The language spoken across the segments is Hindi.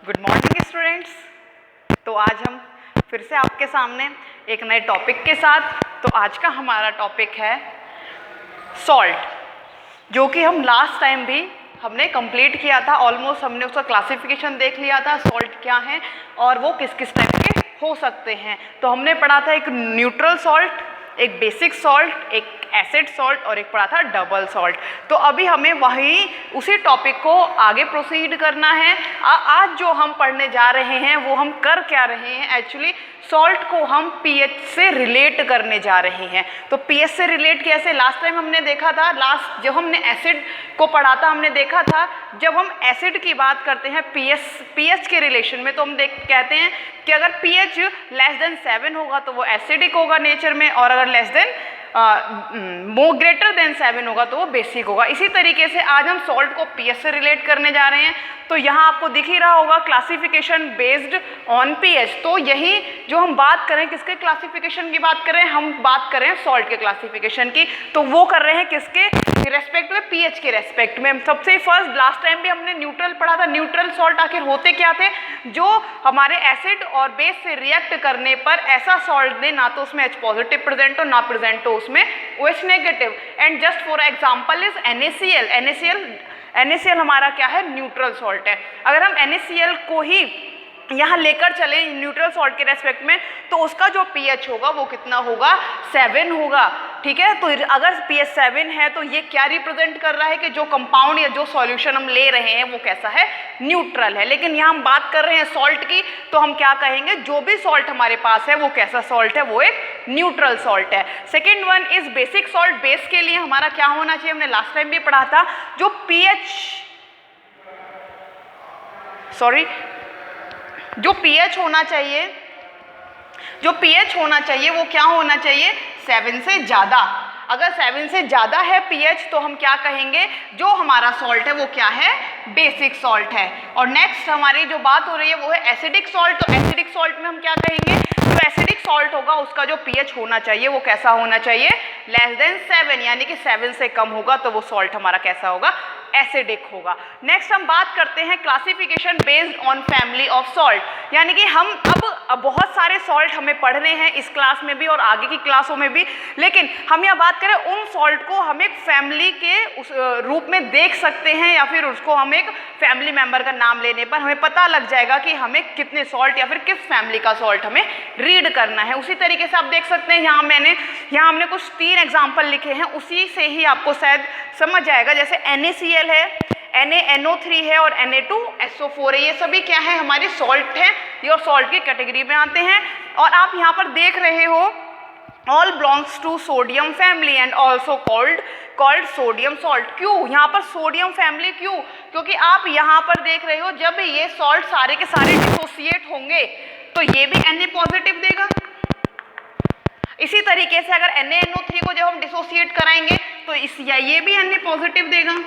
Good morning students. तो आज हम फिर से आपके सामने एक नए टॉपिक के साथ। तो आज का हमारा टॉपिक है सॉल्ट, जो कि हम लास्ट टाइम भी हमने कंप्लीट किया था। ऑलमोस्ट हमने उसका क्लासिफिकेशन देख लिया था, सॉल्ट क्या है और वो किस किस टाइप के हो सकते हैं। तो हमने पढ़ा था एक न्यूट्रल सॉल्ट, एक बेसिक सॉल्ट, एक एसिड सॉल्ट और एक पढ़ा था डबल सॉल्ट। तो अभी हमें वही उसी टॉपिक को आगे प्रोसीड करना है। आज जो हम पढ़ने जा रहे हैं वो हम कर क्या रहे हैं, एक्चुअली सॉल्ट को हम पीएच से रिलेट करने जा रहे हैं। तो पीएच से रिलेट कैसे, लास्ट टाइम हमने देखा था, जब हमने एसिड को पढ़ा था हमने देखा था जब हम एसिड की बात करते हैं पीएच के रिलेशन में, तो हम कहते हैं कि अगर पीएच लेस देन 7 होगा तो वो एसिडिक होगा नेचर में, और अगर लेस देन मोर ग्रेटर देन 7 होगा तो वो बेसिक होगा। इसी तरीके से आज हम सॉल्ट को पीएच से रिलेट करने जा रहे हैं। तो यहाँ आपको दिख ही रहा होगा क्लासिफिकेशन बेस्ड ऑन पीएच। तो यही जो हम बात करें, किसके क्लासिफिकेशन की बात करें, हम बात करें सॉल्ट के क्लासिफिकेशन की। तो वो कर रहे हैं किसके रेस्पेक्ट में, पीएच के रेस्पेक्ट में। सबसे फर्स्ट लास्ट टाइम भी हमने न्यूट्रल पढ़ा था। न्यूट्रल सॉल्ट आखिर होते क्या थे, जो हमारे एसिड और बेस से रिएक्ट करने पर ऐसा सॉल्ट दे ना तो उसमें H पॉजिटिव प्रेजेंट हो ना प्रेजेंट हो उसमें OH negative. And just for example is NaCl। NaCl हमारा क्या है, न्यूट्रल सॉल्ट है। अगर हम NaCl को ही यहाँ लेकर चले न्यूट्रल सॉल्ट के रेस्पेक्ट में, तो उसका जो पीएच होगा वो कितना होगा, 7 होगा। ठीक है, तो अगर पीएच 7 है तो ये क्या रिप्रेजेंट कर रहा है कि जो कंपाउंड या जो सॉल्यूशन हम ले रहे हैं वो कैसा है, न्यूट्रल है। लेकिन यहाँ हम बात कर रहे हैं सॉल्ट की, तो हम क्या कहेंगे, जो भी सॉल्ट हमारे पास है वो कैसा सॉल्ट है, वो एक न्यूट्रल सॉल्ट है। Second one is basic salt. Base के लिए हमारा क्या होना चाहिए, हमने लास्ट टाइम भी पढ़ा था, जो पीएच होना चाहिए वो क्या होना चाहिए, 7 से ज़्यादा। अगर 7 से ज़्यादा है पीएच तो हम क्या कहेंगे, जो हमारा सॉल्ट है वो क्या है, बेसिक सॉल्ट है। और नेक्स्ट हमारी जो बात हो रही है वो है एसिडिक सॉल्ट। तो एसिडिक सॉल्ट में हम क्या कहेंगे, जो एसिडिक सॉल्ट होगा उसका जो पीएच होना चाहिए वो कैसा होना चाहिए, लेस देन 7, यानी कि 7 से कम होगा तो वो सॉल्ट हमारा कैसा होगा, एसिडिक होगा। नेक्स्ट हम बात करते हैं classification based on family of salt, यानी कि हम अब बहुत सारे सॉल्ट हमें पढ़ने हैं इस क्लास में भी और आगे की क्लासों में भी। लेकिन हम यहाँ बात करें उन सॉल्ट को हम एक फैमिली के उस रूप में देख सकते हैं, या फिर उसको हम एक फैमिली मेंबर का नाम लेने पर हमें पता लग जाएगा कि हमें कितने सॉल्ट या फिर किस फैमिली का सॉल्ट हमें रीड करना है। उसी तरीके से आप देख सकते हैं यहाँ हमने कुछ 3 एग्जाम्पल लिखे हैं, उसी से ही आपको शायद समझ जाएगा। जैसे NaCl है, NaNO3 है और Na2SO4 है। ये सभी क्या है, हमारे सॉल्ट हैं, ये सॉल्ट की कैटेगरी में आते हैं। और आप यहाँ पर देख रहे हो all belongs to sodium family and also called sodium salt. क्यों यहाँ पर सोडियम फैमिली, क्यों, क्योंकि आप यहाँ पर देख रहे हो जब ये सॉल्ट सारे के सारे डिसोसिएट होंगे तो ये भी Na पॉजिटिव देगा। इसी तरीके से अगर NaNO3 को जब हम डिसोसिएट कराएंगे तो ये भी Na पॉजिटिव देगा।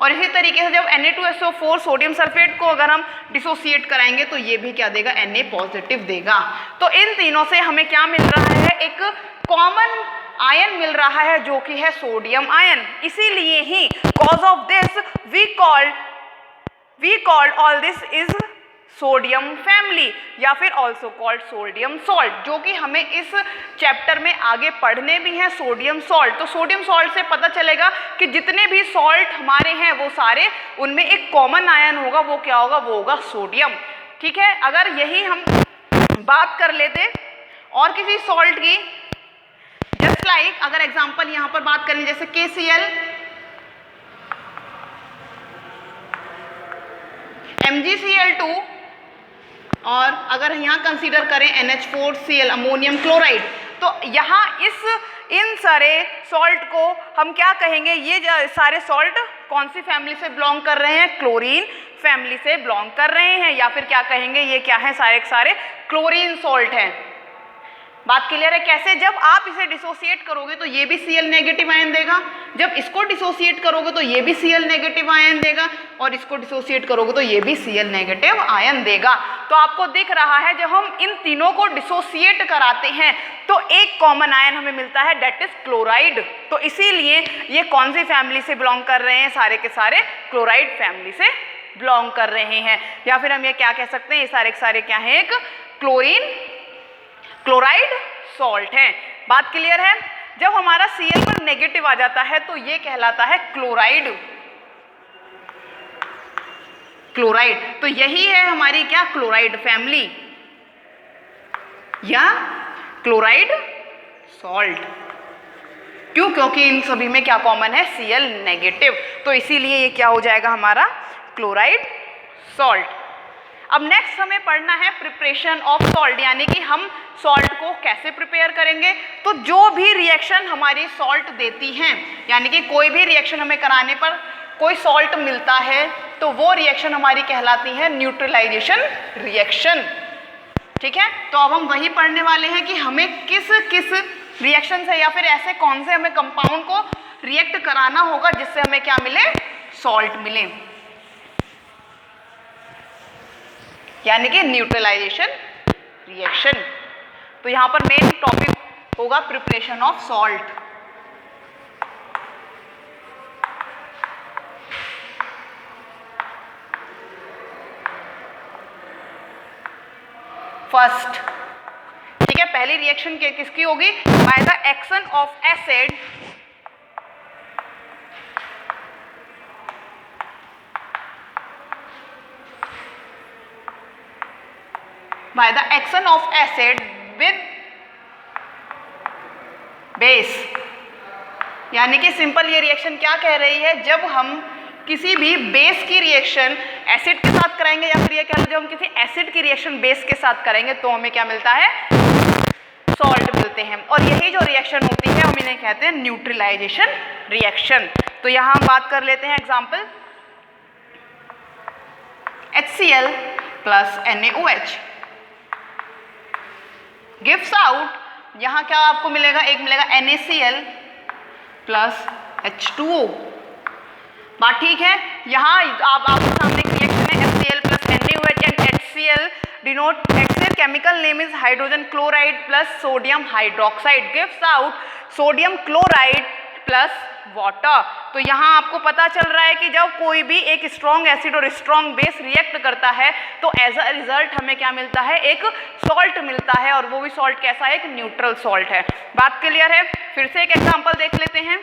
और इसी तरीके से जब Na2SO4 सोडियम सल्फेट को अगर हम डिसोसिएट कराएंगे तो ये भी क्या देगा, Na पॉजिटिव देगा। तो इन तीनों से हमें क्या मिल रहा है, एक कॉमन आयन मिल रहा है जो कि है सोडियम आयन। इसीलिए ही cause of this we called all this is sodium family या फिर ऑल्सो कॉल्ड सोडियम सॉल्ट, जो कि हमें इस चैप्टर में आगे पढ़ने भी हैं सोडियम सॉल्ट। तो सोडियम सॉल्ट से पता चलेगा कि जितने भी सॉल्ट हमारे हैं वो सारे, उनमें एक कॉमन आयन होगा, वो क्या होगा, वो होगा सोडियम। ठीक है, अगर यही हम बात कर लेते और किसी सॉल्ट की, जस्ट लाइक अगर एग्जाम्पल यहाँ पर बात करें जैसे KCl, MgCl2, और अगर यहाँ कंसीडर करें NH4Cl अमोनियम क्लोराइड, तो यहाँ इन सारे सॉल्ट को हम क्या कहेंगे, ये सारे सॉल्ट कौन सी फैमिली से बिलोंग कर रहे हैं, क्लोरीन फैमिली से बिलोंग कर रहे हैं, या फिर क्या कहेंगे, ये क्या है, सारे के सारे क्लोरीन सॉल्ट हैं। बात क्लियर है कैसे, जब आप इसे डिसोसिएट करोगे तो ये भी Cl नेगेटिव आयन देगा, जब इसको डिसोसिएट करोगे तो ये भी Cl नेगेटिव आयन देगा, और इसको डिसोसिएट करोगे तो ये भी Cl नेगेटिव आयन देगा। तो आपको दिख रहा है जब हम इन तीनों को डिसोसिएट कराते हैं तो एक कॉमन आयन हमें मिलता है, दैट इज क्लोराइड। तो इसीलिए ये कौन सी फैमिली से बिलोंग कर रहे हैं, सारे के सारे क्लोराइड फैमिली से बिलोंग कर रहे हैं। या फिर हम ये क्या कह सकते हैं, ये सारे के सारे क्या हैं, एक क्लोराइड सॉल्ट हैं। बात क्लियर है? जब हमारा Cl पर नेगेटिव आ जाता है तो ये कहलाता है क्लोराइड। तो यही है हमारी क्या, क्लोराइड फैमिली या क्लोराइड सॉल्ट। क्यों? क्योंकि इन सभी में क्या कॉमन है, Cl नेगेटिव, तो इसीलिए ये क्या हो जाएगा हमारा क्लोराइड सॉल्ट। अब नेक्स्ट हमें पढ़ना है प्रिपरेशन ऑफ सॉल्ट, यानी कि हम सॉल्ट को कैसे प्रिपेयर करेंगे। तो जो भी रिएक्शन हमारी सॉल्ट देती हैं, यानी कि कोई भी रिएक्शन हमें कराने पर कोई सॉल्ट मिलता है तो वो रिएक्शन हमारी कहलाती है न्यूट्रलाइजेशन रिएक्शन। ठीक है, तो अब हम वही पढ़ने वाले हैं कि हमें किस किस रिएक्शन से या फिर ऐसे कौन से हमें कंपाउंड को रिएक्ट कराना होगा जिससे हमें क्या मिले, सॉल्ट मिले, यानी कि न्यूट्रलाइजेशन रिएक्शन। तो यहाँ पर मेन टॉपिक होगा प्रिपरेशन ऑफ सॉल्ट। फर्स्ट, ठीक है, पहली रिएक्शन किसकी होगी, bye the action of acid with base. यानी कि सिंपल ये रिएक्शन क्या कह रही है, जब हम किसी भी बेस की रिएक्शन एसिड के साथ कराएंगे, या फिर ये कह लो जब हम किसी एसिड की रिएक्शन बेस के साथ करेंगे तो हमें क्या मिलता है, सॉल्ट मिलते हैं। और यही जो रिएक्शन होती है हम इन्हें कहते हैं न्यूट्रलाइजेशन रिएक्शन। तो यहाँ हम बात कर लेते हैं example, HCl plus NaOH gives out, यहाँ क्या आपको मिलेगा, एक मिलेगा NaCl प्लस H2O। बात ठीक है, यहाँ आपके सामने एक रिएक्शन है HCl plus NaOH and HCl denote, HCl chemical name is hydrogen chloride plus sodium hydroxide gives out sodium chloride plus water. तो यहाँ आपको पता चल रहा है कि जब कोई भी एक स्ट्रॉन्ग एसिड और स्ट्रॉन्ग बेस रिएक्ट करता है तो एज अ रिजल्ट हमें क्या मिलता है, एक सॉल्ट मिलता है, और वो भी सॉल्ट कैसा है, एक न्यूट्रल सॉल्ट है। बात क्लियर है? फिर से एक एग्जांपल देख लेते हैं,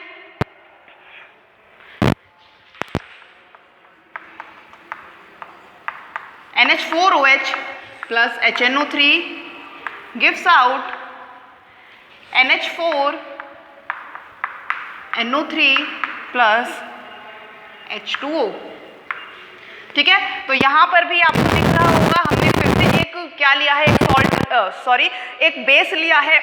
NH4OH plus HNO3 gives out NH4 NO3 plus H2O। ठीक है, तो यहाँ पर भी आपको दिख रहा होगा हमने फिर से एक क्या लिया है, एक बेस लिया है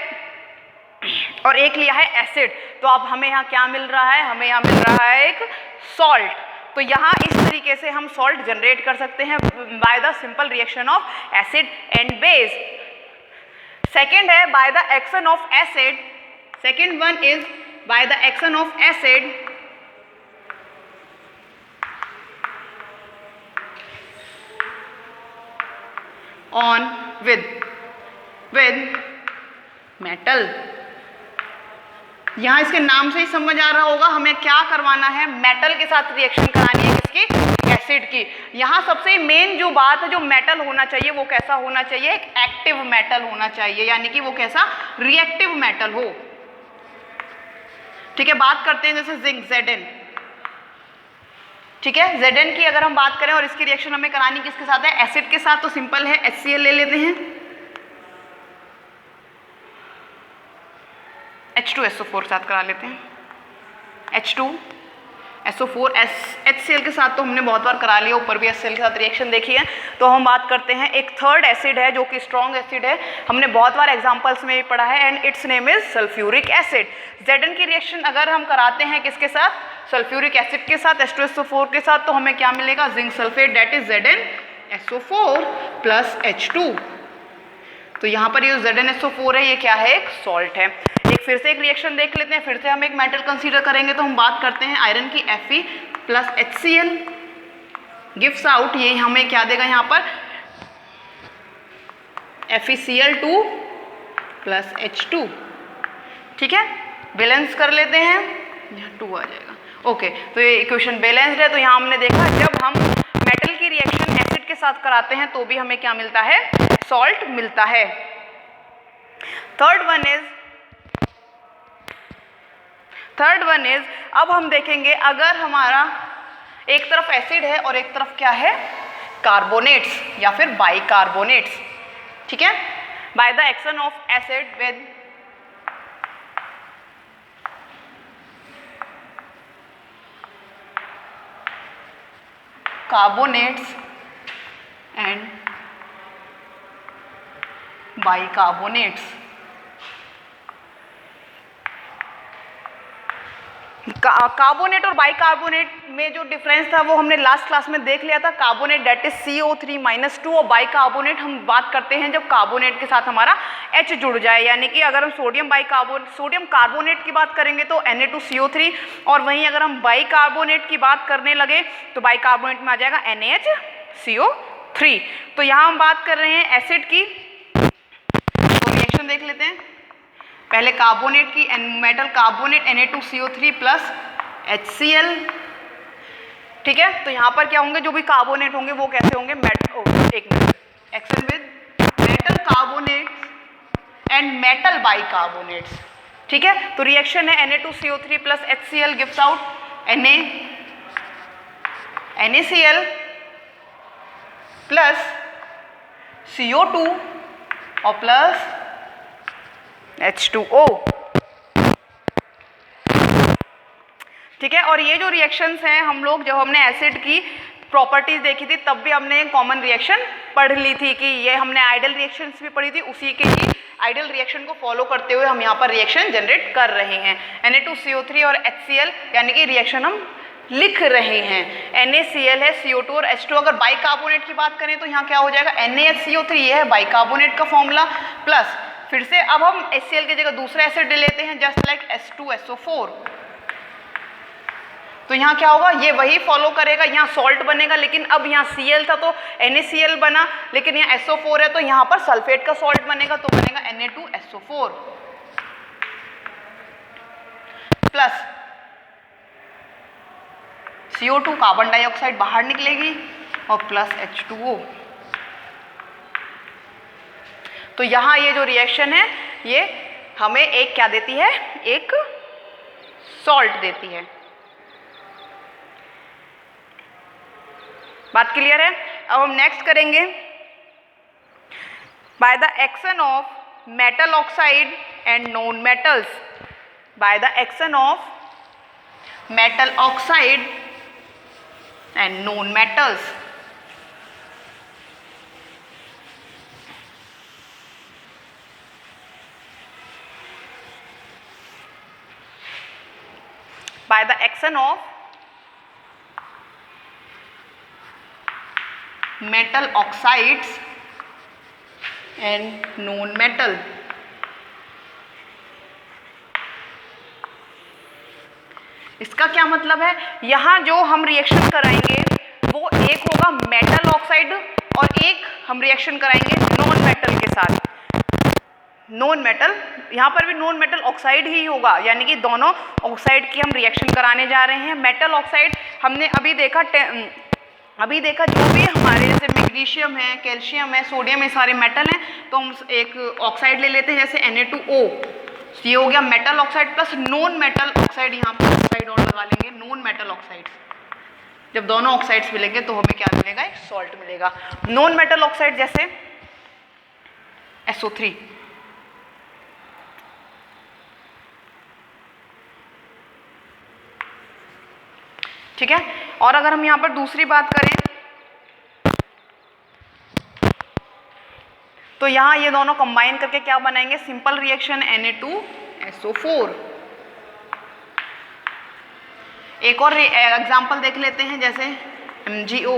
और एक लिया है एसिड। तो अब हमें यहाँ क्या मिल रहा है, हमें यहाँ मिल रहा है एक सॉल्ट। तो यहाँ इस तरीके से हम सॉल्ट जनरेट कर सकते हैं by the simple reaction of acid and base. Second है by the action of acid, second one is by the action of acid on with metal. यहाँ इसके नाम से ही समझ आ रहा होगा हमें क्या करवाना है, मेटल के साथ रिएक्शन करानी है, किसकी, एसिड की। यहाँ सबसे मेन जो बात है, जो मेटल होना चाहिए वो कैसा होना चाहिए, एक एक्टिव मेटल होना चाहिए, यानी कि वो कैसा, रिएक्टिव मेटल हो। ठीक है, बात करते हैं जैसे जिंक Zn। ठीक है, Zn की अगर हम बात करें और इसकी रिएक्शन हमें करानी किसके साथ है, एसिड के साथ, तो सिंपल है HCl ले लेते हैं, H2SO4 साथ करा लेते हैं, H2SO4 HCl के साथ तो हमने बहुत बार करा लिया, ऊपर भी HCl के साथ रिएक्शन देखी है। तो हम बात करते हैं एक थर्ड एसिड है जो कि स्ट्रॉन्ग एसिड है, हमने बहुत बार एग्जांपल्स में भी पढ़ा है, and it's name is sulphuric acid. Zn की रिएक्शन अगर हम कराते हैं किसके साथ, सल्फ्यूरिक एसिड के साथ, H2SO4 के साथ, तो हमें क्या मिलेगा, zinc sulphate, that is ZnSO4 plus H2। तो यहाँ पर ये ZnSO4 है, ये क्या है, एक सॉल्ट है। एक फिर से एक रिएक्शन देख लेते हैं, फिर से हम एक मेटल कंसीडर करेंगे, तो हम बात करते हैं आयरन की Fe plus HCl gives out, ये हमें क्या देगा यहाँ पर, FeCl2 प्लस H2। ठीक है, बैलेंस कर लेते हैं, यहाँ 2 आ जाएगा। ओके, तो ये इक्वेशन बैलेंस्ड है। तो यहाँ हमने देखा जब हम मेटल की साथ कराते हैं तो भी हमें क्या मिलता है, सॉल्ट मिलता है। थर्ड वन इज अब हम देखेंगे अगर हमारा एक तरफ एसिड है और एक तरफ क्या है, कार्बोनेट्स या फिर बाइकार्बोनेट्स, ठीक है। By the action of acid with carbonates and bicarbonates. Carbonate और बाइकार्बोनेट में जो डिफरेंस था वो हमने लास्ट क्लास में देख लिया था। कार्बोनेट दैट इज CO3-2 और बाइकार्बोनेट हम बात करते हैं जब कार्बोनेट के साथ हमारा H जुड़ जाए, यानी कि अगर हम सोडियम कार्बोनेट की बात करेंगे तो Na2CO3, और वहीं अगर हम बाइकार्बोनेट की बात करने लगे तो बाइकार्बोनेट में आ जाएगा NaHCO3। तो यहाँ हम बात कर रहे हैं एसिड की, तो रिएक्शन देख लेते हैं। पहले कार्बोनेट की, metal carbonate Na2CO3 plus HCl, ठीक है। तो यहाँ पर क्या होंगे, जो भी कार्बोनेट होंगे वो कैसे होंगे, action with metal carbonates and metal bicarbonates, ठीक है। तो रिएक्शन है Na2CO3 plus HCl gives out NaCl plus CO2 और प्लस H2O, ठीक है। और ये जो रिएक्शंस हैं हम लोग, जब हमने एसिड की प्रॉपर्टीज देखी थी तब भी हमने कॉमन रिएक्शन पढ़ ली थी कि ये हमने आइडियल रिएक्शंस भी पढ़ी थी, उसी के ही आइडियल रिएक्शन को फॉलो करते हुए हम यहाँ पर रिएक्शन जनरेट कर रहे हैं। Na2CO3 और HCl यानी कि रिएक्शन हम लिख रहे हैं। NaCl है, CO2 और H2। अगर बाइकार्बोनेट की बात करें तो यहाँ क्या हो जाएगा, NaHCO3, ये है बाइकार्बोनेट का फॉर्मूला, प्लस फिर से अब हम HCl की जगह दूसरा एसिड ले लेते हैं जस्ट लाइक H2SO4। तो यहाँ क्या होगा, ये वही फॉलो करेगा, यहाँ सॉल्ट बनेगा, लेकिन अब यहाँ Cl था तो NaCl बना, लेकिन यहाँ SO4 है तो यहाँ पर सल्फेट का सॉल्ट बनेगा, तो बनेगा Na2SO4 plus CO2, carbon dioxide बाहर निकलेगी, और प्लस H2O। तो यहाँ ये जो रिएक्शन है ये हमें एक क्या देती है, एक सॉल्ट देती है। बात क्लियर है। अब हम नेक्स्ट करेंगे, bye the action of metal oxide and non metals, bye the action of metal oxide and non metals. by the action of metal oxides and non-metal। इसका क्या मतलब है, यहाँ जो हम रिएक्शन कराएंगे वो एक होगा मेटल ऑक्साइड और एक हम रिएक्शन कराएंगे नॉन मेटल के साथ। नॉन मेटल, यहाँ पर भी नॉन मेटल ऑक्साइड ही होगा, यानी कि दोनों ऑक्साइड की हम रिएक्शन कराने जा रहे हैं। मेटल ऑक्साइड हमने अभी देखा जो भी हमारे जैसे मैग्नीशियम है, कैल्शियम है, सोडियम, ये सारे मेटल हैं, तो हम एक ऑक्साइड ले लेते हैं जैसे Na2O, ये हो गया metal oxide plus non metal oxide, यहाँ पर ऑक्साइड और लगा लेंगे नॉन मेटल ऑक्साइड। जब दोनों ऑक्साइड्स मिलेंगे तो हमें क्या मिलेगा, एक सॉल्ट मिलेगा। नॉन मेटल ऑक्साइड जैसे SO3, ठीक है। और अगर हम यहाँ पर दूसरी बात करें तो यहाँ ये दोनों कंबाइन करके क्या बनाएंगे, सिंपल रिएक्शन Na2SO4। एक और एग्जांपल देख लेते हैं जैसे MgO,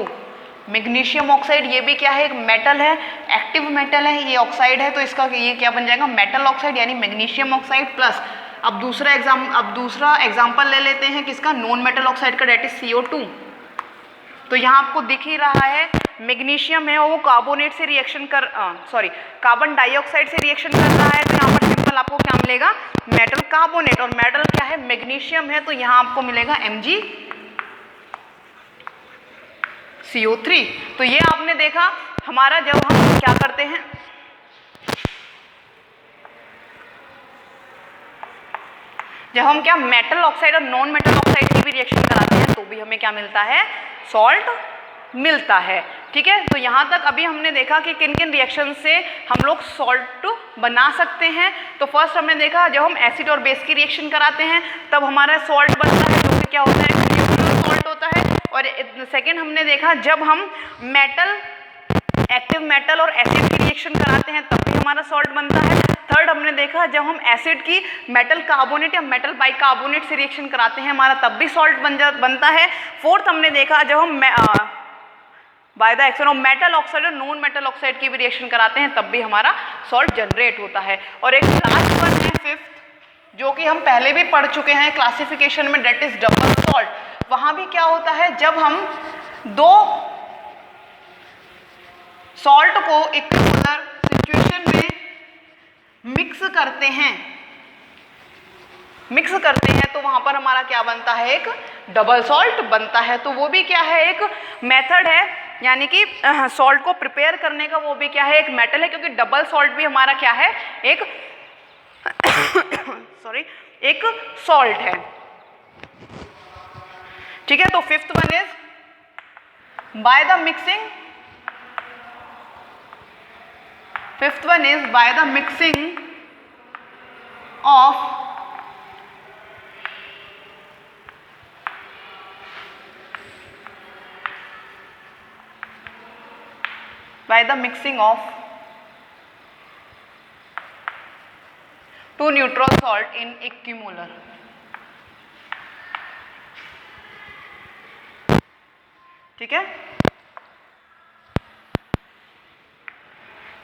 मैग्नीशियम ऑक्साइड, ये भी क्या है, एक मेटल है, एक्टिव मेटल है, ये ऑक्साइड है, तो इसका ये क्या बन जाएगा, मेटल ऑक्साइड यानी मैग्नीशियम ऑक्साइड प्लस अब दूसरा एग्जांपल ले लेते हैं किसका, नॉन मेटल ऑक्साइड का, डेट इज CO2। तो यहाँ आपको दिख ही रहा है मैग्नीशियम है और वो कार्बोनेट से रिएक्शन कार्बन डाइऑक्साइड से रिएक्शन कर रहा है, तो यहाँ पर सिंपल आपको क्या मिलेगा, मेटल कार्बोनेट, और मेटल क्या है, मैग्नीशियम है, तो यहाँ आपको मिलेगा CO3। तो ये आपने देखा हमारा जब हम क्या करते हैं, जब हम क्या मेटल ऑक्साइड और नॉन मेटल ऑक्साइड की भी रिएक्शन कराते हैं तो भी हमें क्या मिलता है, सॉल्ट मिलता है। ठीक है, तो यहाँ तक अभी हमने देखा कि किन किन रिएक्शन से हम लोग सॉल्ट बना सकते हैं। तो फर्स्ट हमने देखा जब हम एसिड और बेस की रिएक्शन कराते हैं तब हमारा सॉल्ट बनता है, जो कि क्या होता है, न्यूट्रल सॉल्ट होता है। और सेकेंड हमने देखा जब हम मेटल, एक्टिव मेटल और एसिड की रिएक्शन कराते हैं तब भी हमारा सॉल्ट बनता है। थर्ड हमने देखा जब हम एसिड की मेटल कार्बोनेट या मेटल बाइकार्बोनेट से रिएक्शन कराते हैं हमारा तब भी सॉल्ट बनता है। फोर्थ हमने देखा जब हम bye the action of metal oxide और नॉन मेटल ऑक्साइड की भी रिएक्शन कराते हैं तब भी हमारा सॉल्ट जनरेट होता है। और एक लास्ट वन है फिफ्थ, जो कि हम पहले भी पढ़ चुके हैं क्लासिफिकेशन में, डेट इज डबल सॉल्ट। वहां भी क्या होता है, जब हम दो सॉल्ट को इक्विपोलर सिचुएशन में मिक्स करते हैं तो वहां पर हमारा क्या बनता है, एक डबल सॉल्ट बनता है। तो वो भी क्या है, एक मेथड है, यानी कि सॉल्ट को प्रिपेयर करने का वो भी क्या है, एक मेटल है, क्योंकि डबल सॉल्ट भी हमारा क्या है, एक एक सॉल्ट है। ठीक है, तो fifth one is by the mixing, fifth one is by the mixing of two neutral salt in equimolar। ठीक है,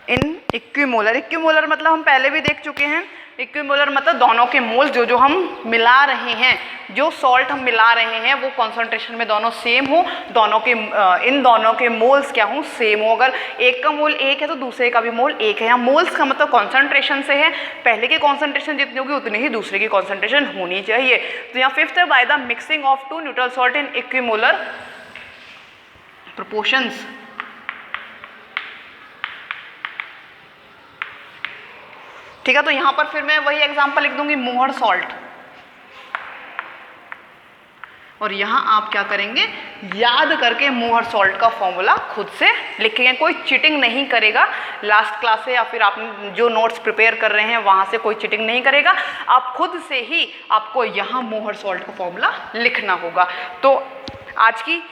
इन इक्विमोलर मतलब हम पहले भी देख चुके हैं। इक्विमोलर मतलब दोनों के मोल्स जो हम मिला रहे हैं, जो सॉल्ट हम मिला रहे हैं वो कॉन्सेंट्रेशन में दोनों सेम हो, इन दोनों के मोल्स क्या हो, सेम हो। अगर एक का मोल एक है तो दूसरे का भी मोल एक है। यहाँ मोल्स का मतलब कॉन्सेंट्रेशन से है, पहले की कॉन्सेंट्रेशन जितनी होगी उतनी ही दूसरे की कॉन्सेंट्रेशन होनी चाहिए। तो यहाँ फिफ्थ है by the mixing of two neutral salt in equimolar proportions. ठीक है, तो यहां पर फिर मैं वही एग्जांपल लिख दूंगी, मोहर सॉल्ट। और यहां आप क्या करेंगे, याद करके मोहर सॉल्ट का फॉर्मूला खुद से लिखेंगे। कोई चीटिंग नहीं करेगा लास्ट क्लास से, या फिर आप जो नोट्स प्रिपेयर कर रहे हैं वहां से कोई चीटिंग नहीं करेगा। आप खुद से ही आपको यहां मोहर सॉल्ट का फॉर्मूला लिखना होगा। तो आज की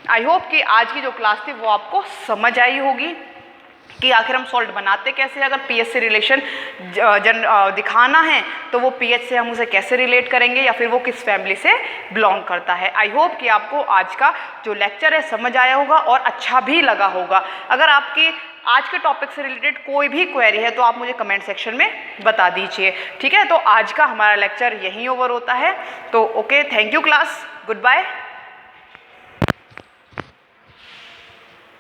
आई होप कि आज की जो क्लास थी वो आपको समझ आई होगी कि आखिर हम सॉल्ट बनाते कैसे हैं। अगर पीएच से रिलेशन दिखाना है तो वो पीएच से हम उसे कैसे रिलेट करेंगे, या फिर वो किस फैमिली से बिलोंग करता है। आई होप कि आपको आज का जो लेक्चर है समझ आया होगा और अच्छा भी लगा होगा। अगर आपकी आज के टॉपिक से रिलेटेड कोई भी क्वेरी है तो आप मुझे कमेंट सेक्शन में बता दीजिए। ठीक है, तो आज का हमारा लेक्चर यहीं ओवर होता है। तो okay, thank you class, good bye.